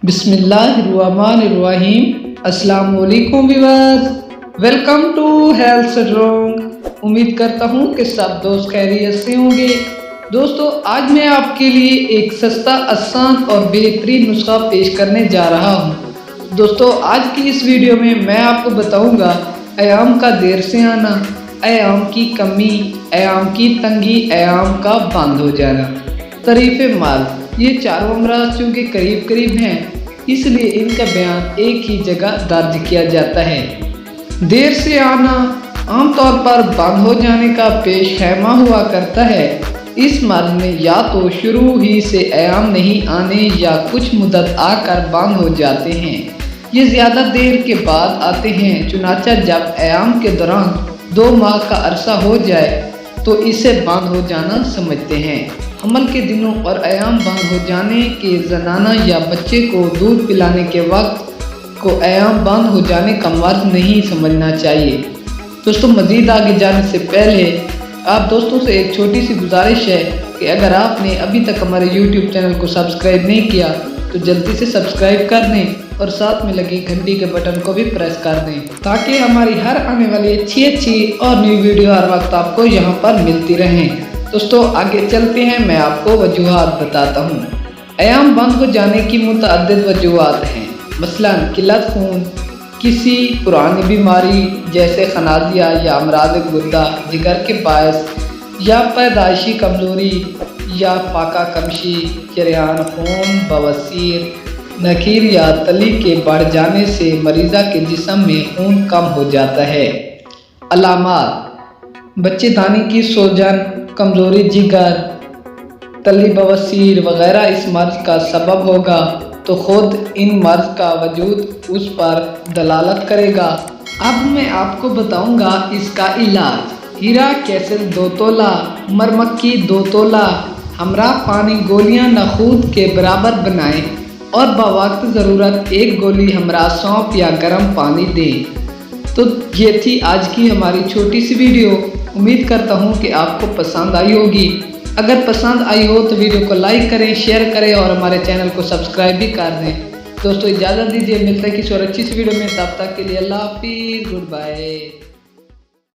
बिस्मिल्लाहिर्रहमानिर्रहीम। अस्सलाम वालेकुम viewers, welcome to health strong. उम्मीद करता हूँ कि सब दोस्त खैरियत से होंगे। दोस्तों, आज मैं आपके लिए एक सस्ता, आसान और बेहतरीन नुस्खा पेश करने जा रहा हूँ। दोस्तों, आज की इस वीडियो में मैं आपको बताऊँगा आयाम का देर से आना, आयाम की कमी, आयाम की तंगी, आयाम का बंद हो जाना। तरीफ़े माल ये चारों अमराज चूँकि करीब करीब हैं, इसलिए इनका बयान एक ही जगह दर्ज किया जाता है। देर से आना आमतौर पर बंद हो जाने का पेश खैमा हुआ करता है। इस मर्ज में या तो शुरू ही से आयाम नहीं आने या कुछ मुद्दत आकर बंद हो जाते हैं। ये ज़्यादा देर के बाद आते हैं। चुनाचा जब आयाम के दौरान 2 माह का अरसा हो जाए तो इसे बंद हो जाना समझते हैं। हमल के दिनों और आयाम बंद हो जाने के जनाना या बच्चे को दूध पिलाने के वक्त को आयाम बंद हो जाने का मर्ज नहीं समझना चाहिए। दोस्तों, मज़ीद आगे जाने से पहले आप दोस्तों से एक छोटी सी गुजारिश है कि अगर आपने अभी तक हमारे YouTube चैनल को सब्सक्राइब नहीं किया तो जल्दी से सब्सक्राइब कर दें और साथ में लगी घंटी के बटन को भी प्रेस कर दें ताकि हमारी हर आने वाली अच्छी और न्यू वीडियो हर वक्त आपको यहाँ पर मिलती रहें। दोस्तों, आगे चलते हैं, मैं आपको वजूहात बताता हूँ। आयाम बंद हो जाने की मुतअद्दिद वजूहात हैं। मसलन किल्लत खून, किसी पुरानी बीमारी जैसे खनाजिया या अमराज गुर्दा, जिगर के बायस या पैदाइशी कमजोरी या फाका कमशी, जरियान खून, बवासीर, नखीर या तली के बढ़ जाने से मरीज़ा के जिस्म में खून कम हो जाता है। अलामात बच्चेदानी की सूजन, कमज़ोरी जिगर, तली, बवासीर वगैरह इस मर्ज का सबब होगा तो खुद इन मर्ज का वजूद उस पर दलालत करेगा। अब मैं आपको बताऊंगा इसका इलाज। हीरा कैसल 2 तोला, मरमक्खी 2 तोला, हमरा पानी गोलियां नखूद के बराबर बनाएं और बवक्त ज़रूरत 1 गोली हमरा सौंफ या गर्म पानी दें। तो ये थी आज की हमारी छोटी सी वीडियो। उम्मीद करता हूँ कि आपको पसंद आई होगी। अगर पसंद आई हो तो वीडियो को लाइक करें, शेयर करें और हमारे चैनल को सब्सक्राइब भी कर दें। दोस्तों, इजाज़त दीजिए, मिलते हैं किसी और अच्छी सी वीडियो में। तब तक के लिए अल्लाह हाफिज़, गुड बाय।